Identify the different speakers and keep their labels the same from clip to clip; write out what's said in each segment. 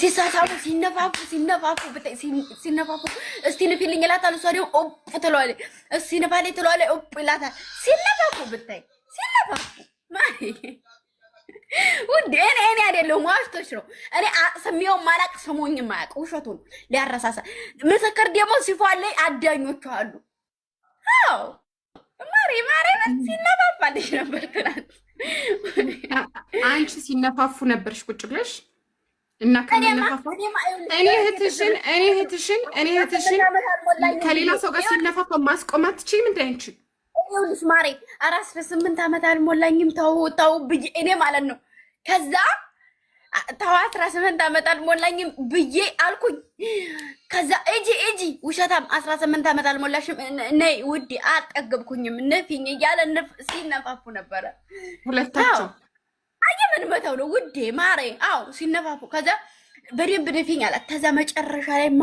Speaker 1: ሲሳሳሙ ሲነፋፉ ብታይ ሲነፋፉ እስቲ ንፊልኝ ይላታል። እሷ ደግሞ ኦፕ ትለዋለች። እስቲ ንፋሌ ትለዋለች። ኦፕ ይላታል። ሲነፋፉ ብታይ ሲነፋፉ ውዴ እኔ አይደለሁም ዋሽቶች ነው። እኔ ስሜው ማላቅ ስሙኝ ማያቅ ውሸቱን ሊያረሳሳ ምስክር ደግሞ ሲፏለይ አዳኞቹ አሉ። አዎ ማሪ ሲነፋፋልሽ ነበር ትናንት።
Speaker 2: አንቺ ሲነፋፉ ነበርሽ ቁጭ ብለሽ እና ከነፋፋ እኔ እህትሽን ከሌላ ሰው ጋር ሲነፋፋ ማስቆማት ትችይም እንዴ አንቺ?
Speaker 1: ይኸውልሽ ማሬ 48 ዓመት አልሞላኝም። ተው ብዬ እኔ ማለት ነው። ከዛ ተው 18 ዓመት አልሞላኝም ብዬ አልኩኝ። ከዛ እጂ ውሸታም 18 ዓመት አልሞላሽም ነይ ውዴ አልጠገብኩኝም ነፊኝ እያለ ሲነፋፉ ነበረ
Speaker 2: ሁለታቸው።
Speaker 1: ምን መተው ነው ውዴ ማሬ? አዎ ሲነፋፉ ከዛ በደንብ ነፊኝ አላት። ከዛ መጨረሻ ላይማ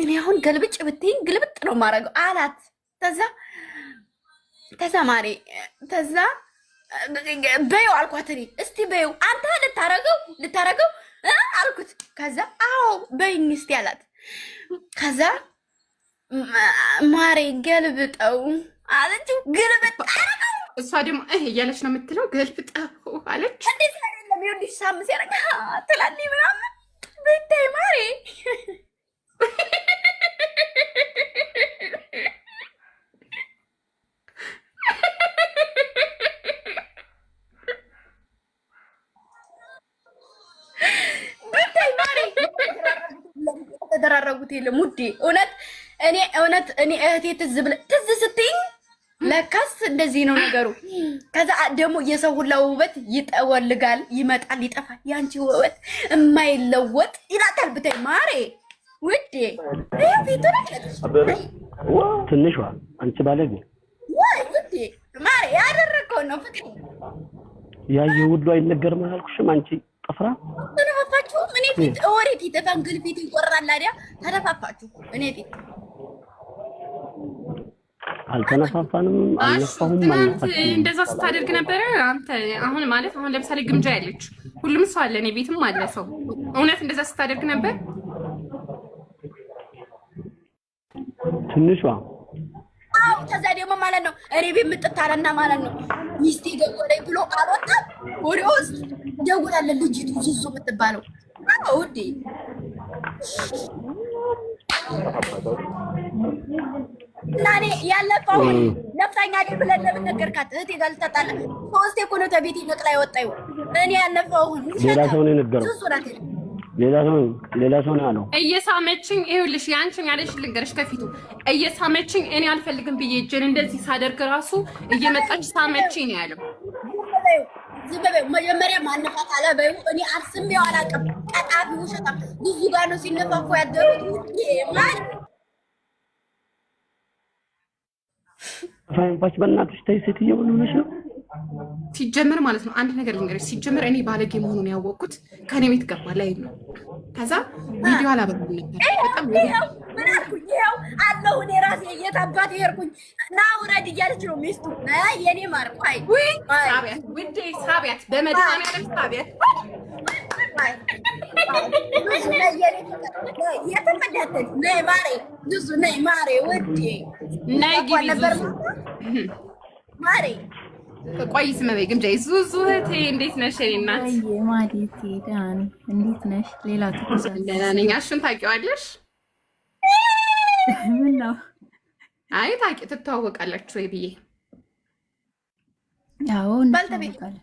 Speaker 1: እኔ አሁን ገልብጭ ብትይኝ ግልብጥ ነው ማረገው አላት። ተዛ ማሬ ተዛ በይው አልኳት። እኔ እስቲ በይው አንተ ልታረገው አልኩት። ከዛ አዎ በይኝ እስቲ አላት። ከዛ ማሬ ገልብጠው አለችው። ግልብጥ አረገው።
Speaker 2: እሷ ደግሞ እያለች ነው የምትለው። ገልብጠው አለች።
Speaker 1: እንዴት አይደለም ይኸውልሽ ሳምስ ያረጋ ትላለች ምናምን ብታይ ማሬ ተደራረጉት የለም ውዴ። እውነት እኔ እህቴ ትዝ ስትይኝ ለካስ እንደዚህ ነው ነገሩ። ከዛ ደግሞ የሰው ሁላ ውበት ይጠወልጋል፣ ይመጣል፣ ይጠፋል። ያንቺ ውበት የማይለወጥ ይላታል። ብታይ ማሬ ውዴ
Speaker 3: ትንሿ አንቺ ባለጌ
Speaker 1: ወይ ውዴ ማሬ ያደረከው ነው ፍቅር
Speaker 3: ያየ ሁሉ አይነገርም አላልኩሽም? አንቺ ጥፍራ
Speaker 1: ተነፋፋችሁ። እኔ ፊት ወሬት ይተፋንግል ፊት ይቆራል አይደል? ተነፋፋችሁ እኔ ፊት
Speaker 3: አልተነፋፋንም። አልነፋሁም ማለት
Speaker 2: እንደዛ ስታደርግ ነበረ አንተ። አሁን ማለት አሁን ለምሳሌ ግምጃ ያለች ሁሉም ሰው አለ፣ እኔ ቤትም አለ ሰው። እውነት እንደዛ ስታደርግ ነበር
Speaker 3: ትንሿ?
Speaker 1: አው ከዛ ደግሞ ማለት ነው እኔ ቤት ምጥታለና ማለት ነው ሚስቴ ደወለኝ ብሎ አልወጣም። ወደ ውስጥ ደውላለች ልጅቱ ዙዙ የምትባለው። አው ውዴ ናኔ ያለፈው ነፍሳኛ አይደል ብለን ለምን ነገርካት? እህቴ ጋር ልትጣላ ሶስቴ እኮ ነው ተቤቴ ነቅላ ያወጣው። እኔ ያለፈው
Speaker 3: ሌላ ሰው ነው የነገረው። ሌላ ሰው ነው ያለው።
Speaker 2: እየሳመችኝ ይኸውልሽ፣ ያንቺን ያለሽ ልንገርሽ፣ ከፊቱ እየሳመችኝ እኔ አልፈልግም ብዬ እጄን እንደዚህ ሳደርግ ራሱ እየመጣች ሳመችኝ ነው ያለው።
Speaker 1: ዝም በይ መጀመሪያ ማንፋት አለ በይ። እኔ አስሜው አላውቅም። ቀጣፊ ውሸታ ብዙ ጋር ነው ሲነፋፉ ያደሩት ማን
Speaker 3: ፋንፋች በእናትሽ ተይ ሴትየው ምን ሆነሽ ነው?
Speaker 2: ሲጀመር ማለት ነው አንድ ነገር ልንገርሽ። ሲጀመር እኔ ባለጌ መሆኑን ያወቅኩት ከኔ ቤት ገባ ላይ ነው። ከዛ ቪዲዮ አላበራም ነበር። በጣም
Speaker 1: ይሄው ምን አልኩኝ? ይሄው አለው እኔ ራሴ እየታባት ይሄርኩኝ ና ውረድ እያለች ነው ሚስቱ። የኔ ማር ቆይ
Speaker 2: ወይ ሳቢያት ውዴ ሳቢያት በመድኃኒዓለም ሳቢያት ነይ ማሬ ብዙ ነይ ማሬ ውዴ ነይ ግቢ ማሬ ቆይ ስመ በይ ግምጃ ዙዙ እህቴ እንዴት ነሽ? የእኔ እናት
Speaker 4: ማዲቲ ዳኒ እንዴት ነሽ? ሌላ
Speaker 2: ደህና ነኝ። አሹን ታውቂዋለሽ?
Speaker 4: ምን ነው?
Speaker 2: አይ ትተዋወቃላችሁ ወይ ብዬ።
Speaker 4: አዎ እንተዋወቃለን።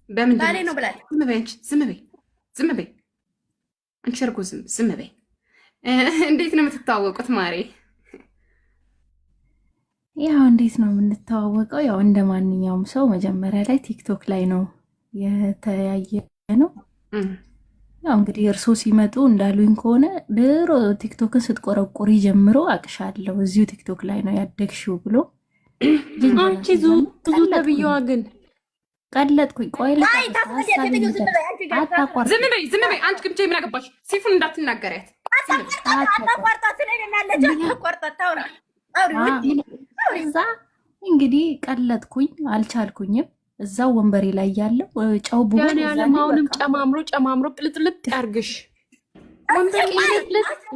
Speaker 2: በምን
Speaker 1: ባሌ ነው ብላለች።
Speaker 2: ዝም በይ አንቺ እርጉዝ ዝም በይ። እንዴት ነው የምትተዋወቁት ማሬ?
Speaker 4: ያው እንዴት ነው የምንተዋወቀው? ያው እንደ ማንኛውም ሰው መጀመሪያ ላይ ቲክቶክ ላይ ነው የተያየ ነው። ያው እንግዲህ እርሶ ሲመጡ እንዳሉኝ ከሆነ ድሮ ቲክቶክን ስትቆረቆሪ ጀምሮ አቅሻለሁ እዚሁ ቲክቶክ ላይ ነው ያደግሽው ብሎ
Speaker 2: አንቺ ዙዙ ተብዬዋ ግን
Speaker 4: ቀለጥኩኝ። ቆይ
Speaker 2: ዝም በይ አንቺ ግምጃ ምን አገባሽ? ሲፉን እንዳትናገሪያት
Speaker 4: እዛ እንግዲህ ቀለጥኩኝ፣ አልቻልኩኝም። እዛው ወንበሬ ላይ ያለው ጨው ቡሆን
Speaker 5: ያለማውንም ጨማምሮ ቅልጥልጥ ያርግሽ።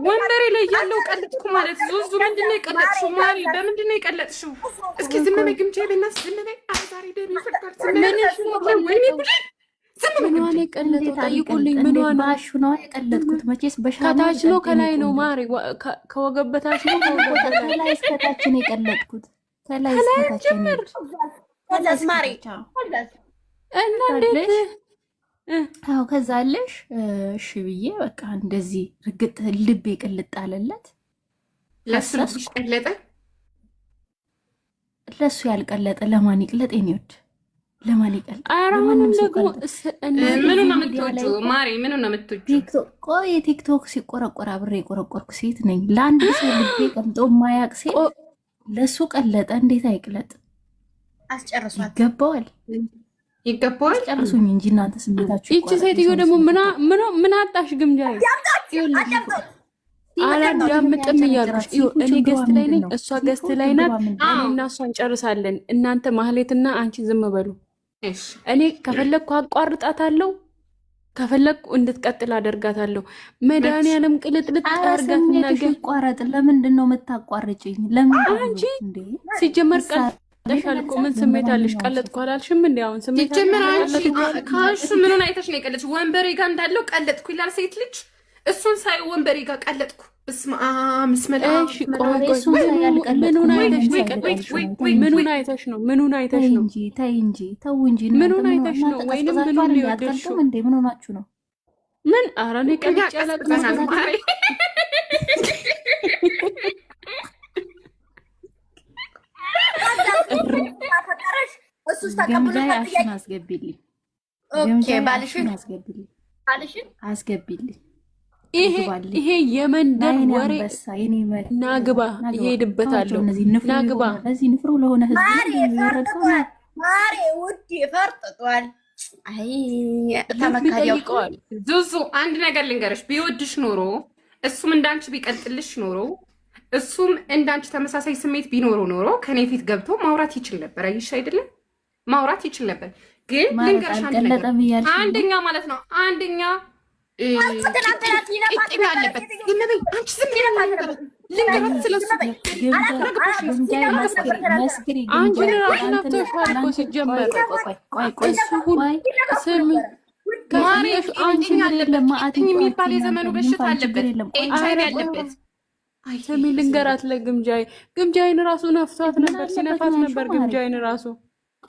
Speaker 2: ወንበሬ ላይ ያለው ቀለጥኩ ማለት ዙዙ። ምንድነው የቀለጥሽው ማሪ? በምንድነው የቀለጥሽው? እስኪ ዝም በይ ግምቼ በእናትሽ ዝም በይ። ዛሬ ደም ይፈርዳል።
Speaker 5: ምንዋን የቀለጠው ጠይቁልኝ። ምንዋን
Speaker 4: ባሹ ነው የቀለጥኩት። መቼስ በሻማ
Speaker 5: ከታች ነው ከላይ ነው ማሪ? ከወገብ በታች ነው
Speaker 4: ከላይ እስከታች ነው የቀለጥኩት። ከላይ እስከታች ነው
Speaker 1: ከዛስ ማሪ
Speaker 5: እና እንዴት
Speaker 4: አዎ ከዛ አለሽ እሺ ብዬ በቃ እንደዚህ ርግጥ ልቤ ቅልጥ አለለት።
Speaker 2: ለስልሽ ቀለጠ።
Speaker 4: ለሱ ያልቀለጠ ለማን ይቅለጥ? የኔ ወድ ለማን ይቀለጥ?
Speaker 5: አራማንም ደግሞ
Speaker 2: ምኑ ነው የምትወጂው ማሪ? ምኑ ነው የምትወጂው?
Speaker 4: ቲክቶክ ቆይ ቲክቶክ ሲቆረቆር አብሬ የቆረቆርኩ ሴት ነኝ። ለአንድ ሰው ልቤ ቀልጦ ማያቅ ሴት ለሱ ቀለጠ። እንዴት አይቅለጥ?
Speaker 1: አስጨርሷት።
Speaker 2: ይገባዋል።
Speaker 4: ጨርሱኝ እንጂ እናንተ ስሜታችሁ።
Speaker 5: ይቺ ሴትዮ ደግሞ ምን አጣሽ? ግምጃ አላዳምጥም እያልኩሽ እኔ ገስት ላይ ነኝ፣ እሷ ገስት ላይ ናት። እኔና እሷ እንጨርሳለን። እናንተ ማህሌትና አንቺ ዝም በሉ። እኔ ከፈለግኩ አቋርጣታለሁ፣ ከፈለግኩ እንድትቀጥል አደርጋታለሁ። መድኃኒዓለም ቅልጥልጥ አርጋት ነገር
Speaker 4: ቋረጥ። ለምንድን ነው የምታቋርጭኝ? ለምን
Speaker 5: አንቺ ሲጀመር ቀለጥሻል እኮ ምን ስሜት አለሽ? ቀለጥኩ አላልሽም እንዴ? አሁን ስሜት
Speaker 2: ሲጀመር አንቺ ካሹ ምኑን አይተሽ ነው የቀለጥሽ? ወንበሬ ጋር እንዳለው ቀለጥኩ ይላል ሴት ልጅ። እሱን ሳይ ወንበሬ ጋር ቀለጥኩ። በስመ አብ ምስመላ።
Speaker 5: እሺ ቆይ ምኑን አይተሽ ነው የቀለጥሽ? ምኑን አይተሽ ነው? ምኑን አይተሽ ነው?
Speaker 4: ተይ እንጂ ተው እንጂ።
Speaker 5: ምኑን አይተሽ ነው? ወይንም ምኑን ይወደድሽው
Speaker 4: እንዴ? ምን ሆናችሁ ነው?
Speaker 5: ምን ኧረ እኔ ቀልጬ አላውቅም።
Speaker 4: ገምጃሽን አስገቢልኝ። አስገቢልኝ።
Speaker 5: ይሄ የመንደር ወሬ ናግባ ይሄድበታለሁ። ናግባ
Speaker 4: ለዚህ ንፍሩ ለሆነ ህዝብ
Speaker 1: ማሬ ውድ ፈርጥጧል። አይ
Speaker 5: ተመካሪቀዋል።
Speaker 2: ዙዙ አንድ ነገር ልንገርሽ፣ ቢወድሽ ኖሮ እሱም እንዳንቺ ቢቀጥልሽ ኖሮ እሱም እንዳንቺ ተመሳሳይ ስሜት ቢኖረው ኖሮ ከኔ ፊት ገብቶ ማውራት ይችል ነበር። አይሽ አይደለም ማውራት ይችል ነበር። ግን ልንገርሽ አንደኛ ማለት ነው አንደኛ ቅጥም ያለበት አንቺ ዝም ልንገራት ስለሱ
Speaker 5: አንቺን ራሱ ነፍቶሻል እኮ ሲጀመር። ስሚ
Speaker 2: አንቺ ያለበት የሚባል የዘመኑ በሽታ አለበት፣ ኤችአይቪ ያለበት።
Speaker 5: ስሚ ልንገራት ለግምጃይ ግምጃይን ራሱ ነፍቷት ነበር፣ ሲነፋት ነበር ግምጃይን ራሱ።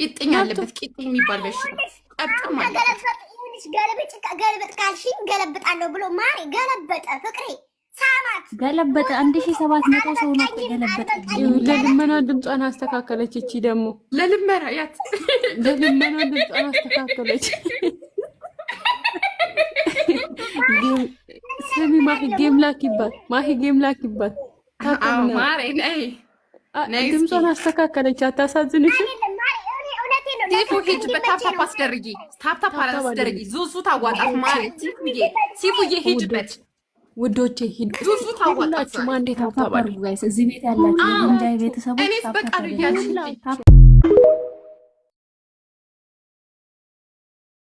Speaker 2: ቂጥኝ ያለበት ቂጥኝ የሚባል በሽታ ቀጥም አለበት።
Speaker 6: ገለበጥ ካልሽኝ ገለብጣለሁ ብሎ ማሪ ገለበጠ። ፍቅሬ ሳማት
Speaker 4: ገለበጠ። 1700 ሰው ነው ገለበጠ።
Speaker 5: ለልመና ድምጿን አስተካከለች። እቺ ደግሞ
Speaker 2: ለልመና ያት
Speaker 5: ለልመና ድምጿን አስተካከለች። ስሚ ማሂ ጌም ላኪባት፣ ማሂ ጌም ላኪባት።
Speaker 2: አዎ ማሪ ነይ
Speaker 5: ድምጿን አስተካከለች። አታሳዝንሽም?
Speaker 2: ሲፉ ሂጅበት፣ ታፕታፕ አስደርጊ፣ ታፕታፕ አስደርጊ። ዙዙ ታዋጣት ማለት ሲፉዬ ሂጅበት
Speaker 5: ውዶቼ፣ ሂድ ዙዙ ታዋጣችሁ። ማንዴ ታፕታፕ
Speaker 4: እዚህ ቤት ያላችሁ እንጃይ ቤተሰቦች
Speaker 2: እኔስ በቃ ልያችሁ